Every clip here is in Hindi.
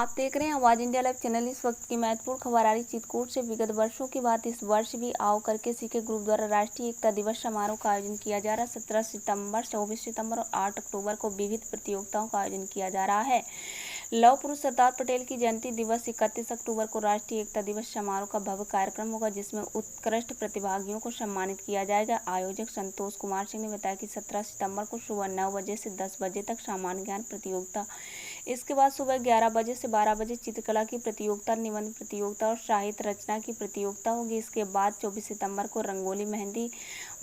आप देख रहे हैं आवाज इंडिया लाइव चैनल। इस वक्त की महत्वपूर्ण खबर आ रही चित्रकूट से। विगत वर्षों की बात इस वर्ष भी आओ करके सीखे ग्रुप द्वारा राष्ट्रीय एकता दिवस समारोह का आयोजन किया जा रहा है। 17 सितंबर, 24 सितंबर और 8 अक्टूबर को विविध प्रतियोगिताओं का आयोजन किया जा रहा है। लौह पुरुष सरदार पटेल की जयंती दिवस 31 अक्टूबर को राष्ट्रीय एकता दिवस समारोह का भव्य कार्यक्रम होगा, जिसमें उत्कृष्ट प्रतिभागियों को सम्मानित किया जाएगा। आयोजक संतोष कुमार सिंह ने बताया कि 17 सितंबर को सुबह 9 बजे से 10 बजे तक सामान्य ज्ञान प्रतियोगिता, इसके बाद सुबह 11 बजे से 12 बजे चित्रकला की प्रतियोगिता, निबंध प्रतियोगिता और साहित्य रचना की प्रतियोगिता होगी। इसके बाद 24 सितंबर को रंगोली, मेहंदी,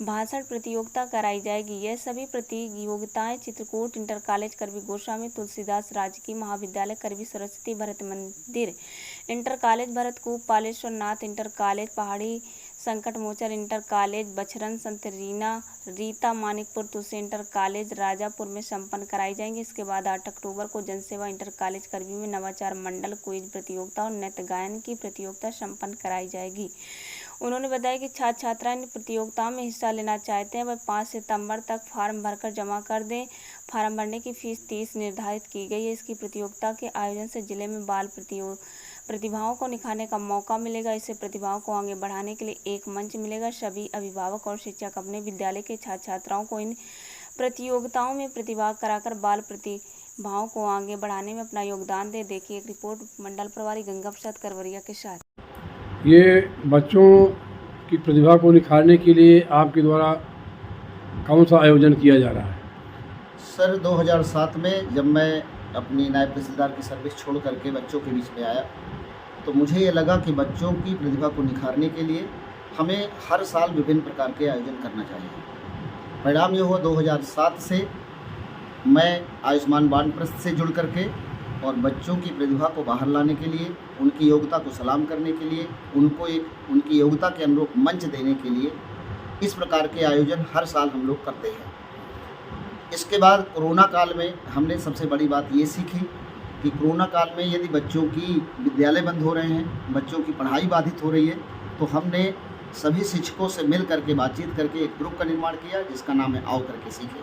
भाषण प्रतियोगिता कराई जाएगी। यह सभी प्रतियोगिताएं चित्रकूट इंटर कॉलेज करवी गोस्वामी तुलसीदास राजकीय महाविद्यालय करवी, सरस्वती भरत मंदिर इंटर कॉलेज भरतकूप, पालेश्वर नाथ इंटर कॉलेज पहाड़ी, संकट मोचन इंटर कॉलेज बछरन, संत रीता मानिकपुर तुलसी इंटर कॉलेज राजापुर में संपन्न कराई जाएंगी। इसके बाद 8 अक्टूबर को जनसेवा इंटर कॉलेज करवी में नवाचार मंडल क्विज प्रतियोगिता और नृत्य गायन की प्रतियोगिता संपन्न कराई जाएगी। उन्होंने बताया कि छात्र छात्राएं इन प्रतियोगिताओं में हिस्सा लेना चाहते हैं वह 5 सितंबर तक फार्म भरकर जमा कर दें। फार्म भरने की फीस 30 निर्धारित की गई है। इसकी प्रतियोगिता के आयोजन से जिले में बाल प्रतिभाओं को निखारने का मौका मिलेगा। इससे प्रतिभाओं को आगे बढ़ाने के लिए एक मंच मिलेगा। सभी अभिभावक और शिक्षक अपने विद्यालय के छात्र छात्राओं को इन प्रतियोगिताओं में प्रतिभाग कराकर बाल प्रतिभाओं को आगे बढ़ाने में अपना योगदान दे। देखिए एक रिपोर्ट मंडल प्रभारी गंगा प्रसाद करवरिया के साथ। ये बच्चों की प्रतिभा को निखारने के लिए आपके द्वारा कौन सा आयोजन किया जा रहा है? सर 2007 में जब मैं अपनी नायब तहसीलदार की सर्विस छोड़ करके बच्चों के बीच में आया तो मुझे ये लगा कि बच्चों की प्रतिभा को निखारने के लिए हमें हर साल विभिन्न प्रकार के आयोजन करना चाहिए। परिणाम ये हुआ 2007 से मैं आयुष्मान बाल ट्रस्ट से जुड़ करके और बच्चों की प्रतिभा को बाहर लाने के लिए, उनकी योग्यता को सलाम करने के लिए, उनको एक उनकी योग्यता के अनुरूप मंच देने के लिए इस प्रकार के आयोजन हर साल हम लोग करते हैं। इसके बाद कोरोना काल में हमने सबसे बड़ी बात ये सीखी कि कोरोना काल में यदि बच्चों की विद्यालय बंद हो रहे हैं, बच्चों की पढ़ाई बाधित हो रही है, तो हमने सभी शिक्षकों से मिल करके बातचीत करके एक ग्रुप का निर्माण किया जिसका नाम है आओ करके सीखें।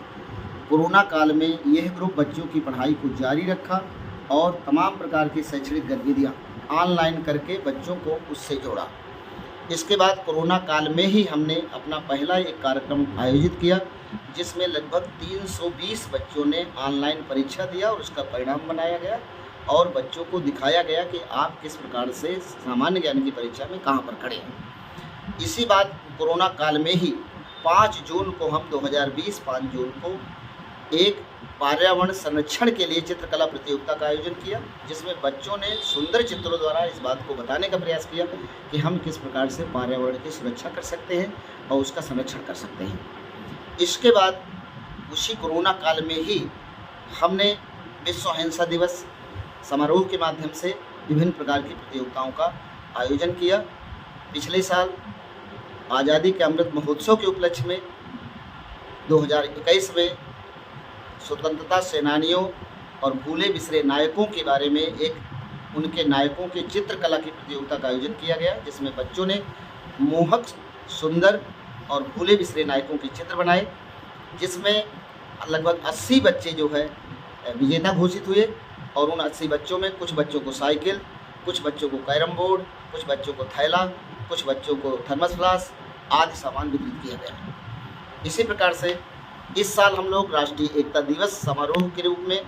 कोरोना काल में यह ग्रुप बच्चों की पढ़ाई को जारी रखा और तमाम प्रकार की शैक्षणिक गतिविधियाँ ऑनलाइन करके बच्चों को उससे जोड़ा। इसके बाद कोरोना काल में ही हमने अपना पहला एक कार्यक्रम आयोजित किया जिसमें लगभग 320 बच्चों ने ऑनलाइन परीक्षा दिया और उसका परिणाम बनाया गया और बच्चों को दिखाया गया कि आप किस प्रकार से सामान्य ज्ञान की परीक्षा में कहाँ पर खड़े हैं। इसी बात कोरोना काल में ही 5 जून को हम 2020 5 जून को एक पर्यावरण संरक्षण के लिए चित्रकला प्रतियोगिता का आयोजन किया जिसमें बच्चों ने सुंदर चित्रों द्वारा इस बात को बताने का प्रयास किया कि हम किस प्रकार से पर्यावरण की सुरक्षा कर सकते हैं और उसका संरक्षण कर सकते हैं। इसके बाद उसी कोरोना काल में ही हमने विश्व अहिंसा दिवस समारोह के माध्यम से विभिन्न प्रकार की प्रतियोगिताओं का आयोजन किया। पिछले साल आज़ादी के अमृत महोत्सव के उपलक्ष्य में 2021 में स्वतंत्रता सेनानियों और भूले बिसरे नायकों के बारे में एक उनके नायकों के चित्रकला की प्रतियोगिता का आयोजन किया गया जिसमें बच्चों ने मोहक, सुंदर और भूले बिसरे नायकों के चित्र बनाए, जिसमें लगभग 80 बच्चे जो है विजेता घोषित हुए और उन 80 बच्चों में कुछ बच्चों को साइकिल, कुछ बच्चों को कैरम बोर्ड, कुछ बच्चों को थैला, कुछ बच्चों को थर्मस फ्लास्क आदि सामान वितरित किया गया। इसी प्रकार से इस साल हम लोग राष्ट्रीय एकता दिवस समारोह के रूप में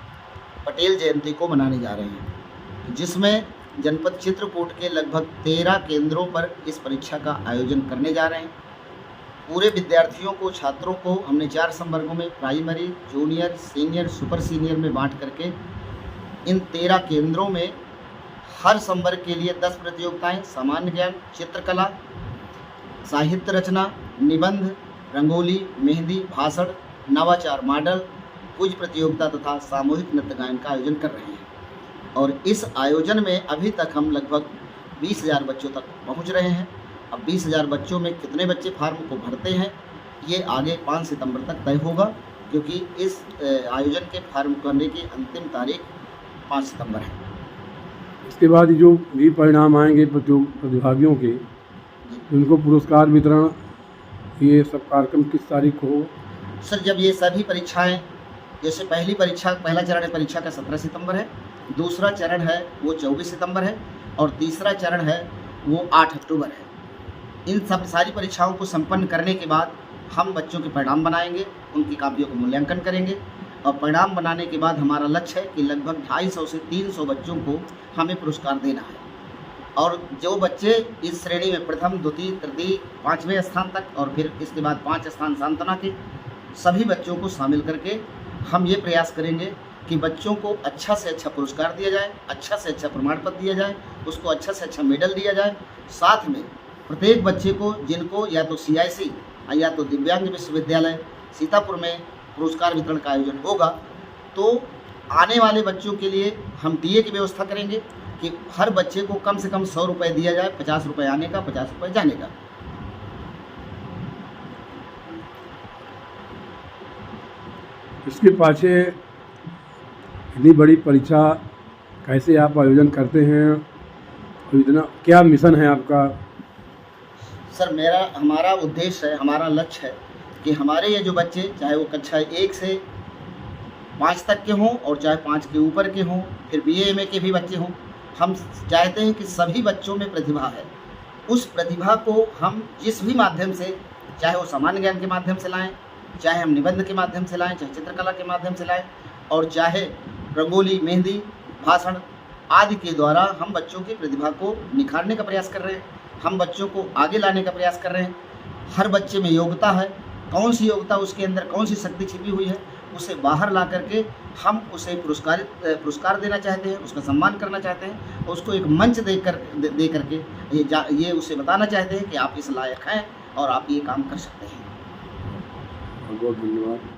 पटेल जयंती को मनाने जा रहे हैं जिसमें जनपद चित्रकूट के लगभग 13 केंद्रों पर इस परीक्षा का आयोजन करने जा रहे हैं। पूरे विद्यार्थियों को, छात्रों को हमने 4 संवर्गों में primary, junior, senior, super senior में बांट करके इन 13 केंद्रों में हर संवर्ग के लिए 10 प्रतियोगिताएं, सामान्य ज्ञान, चित्रकला, साहित्य रचना, निबंध, रंगोली, मेहंदी, भाषण, नवाचार मॉडल, क्विज प्रतियोगिता तथा सामूहिक नृत्य गायन का आयोजन कर रहे हैं। और इस आयोजन में अभी तक हम लगभग 20,000 बच्चों तक पहुंच रहे हैं। अब 20,000 बच्चों में कितने बच्चे फार्म को भरते हैं ये आगे 5 सितंबर तक तय होगा, क्योंकि इस आयोजन के फार्म भरने की अंतिम तारीख 5 सितंबर है। इसके बाद जो भी परिणाम आएंगे प्रतिभागियों के, उनको पुरस्कार वितरण, ये सब कार्यक्रम किस तारीख को हो? सर जब ये सभी परीक्षाएं, जैसे पहला चरण परीक्षा का 17 सितंबर है, दूसरा चरण है वो 24 सितंबर है और तीसरा चरण है वो 8 अक्टूबर है। इन सब सारी परीक्षाओं को संपन्न करने के बाद हम बच्चों के परिणाम बनाएंगे, उनकी कापियों का मूल्यांकन करेंगे और परिणाम बनाने के बाद हमारा लक्ष्य है कि लगभग 250 से 300 बच्चों को हमें पुरस्कार देना है। और जो बच्चे इस श्रेणी में प्रथम, द्वितीय, तृतीय, 5वें स्थान तक और फिर इसके बाद 5 स्थान सांत्वना के, सभी बच्चों को शामिल करके हम ये प्रयास करेंगे कि बच्चों को अच्छा से अच्छा पुरस्कार दिया जाए, अच्छा से अच्छा प्रमाण पत्र दिया जाए, उसको अच्छा से अच्छा मेडल दिया जाए। साथ में प्रत्येक बच्चे को जिनको या तो CIC या तो दिव्यांग विश्वविद्यालय सीतापुर में पुरस्कार वितरण का आयोजन होगा, तो आने वाले बच्चों के लिए हम DA की व्यवस्था करेंगे कि हर बच्चे को कम से कम 100 रुपये दिया जाए, 50 रुपये आने का, 50 रुपये जाने का। इसके पाछे इतनी बड़ी परीक्षा कैसे आप आयोजन करते हैं और इतना क्या मिशन है आपका? सर, हमारा उद्देश्य है, हमारा लक्ष्य है कि हमारे ये जो बच्चे, चाहे वो कक्षा 1 से 5 तक के हों और चाहे 5 के ऊपर के हों, फिर BA MA के भी बच्चे हों, हम चाहते हैं कि सभी बच्चों में प्रतिभा है। उस प्रतिभा को हम जिस भी माध्यम से, चाहे वो सामान्य ज्ञान के माध्यम से लाएं, चाहे हम निबंध के माध्यम से लाएं, चाहे चित्रकला के माध्यम से लाएं और चाहे रंगोली, मेहंदी, भाषण आदि के द्वारा हम बच्चों की प्रतिभा को निखारने का प्रयास कर रहे हैं। हम बच्चों को आगे लाने का प्रयास कर रहे हैं। हर बच्चे में योग्यता है, कौन सी योग्यता उसके अंदर, कौन सी शक्ति छिपी हुई है, उसे बाहर ला करके हम उसे पुरस्कार देना चाहते हैं, उसका सम्मान करना चाहते हैं, उसको एक मंच दे करके ये उसे बताना चाहते हैं कि आप इस लायक हैं और आप ये काम कर सकते हैं। बहुत बहुत धन्यवाद।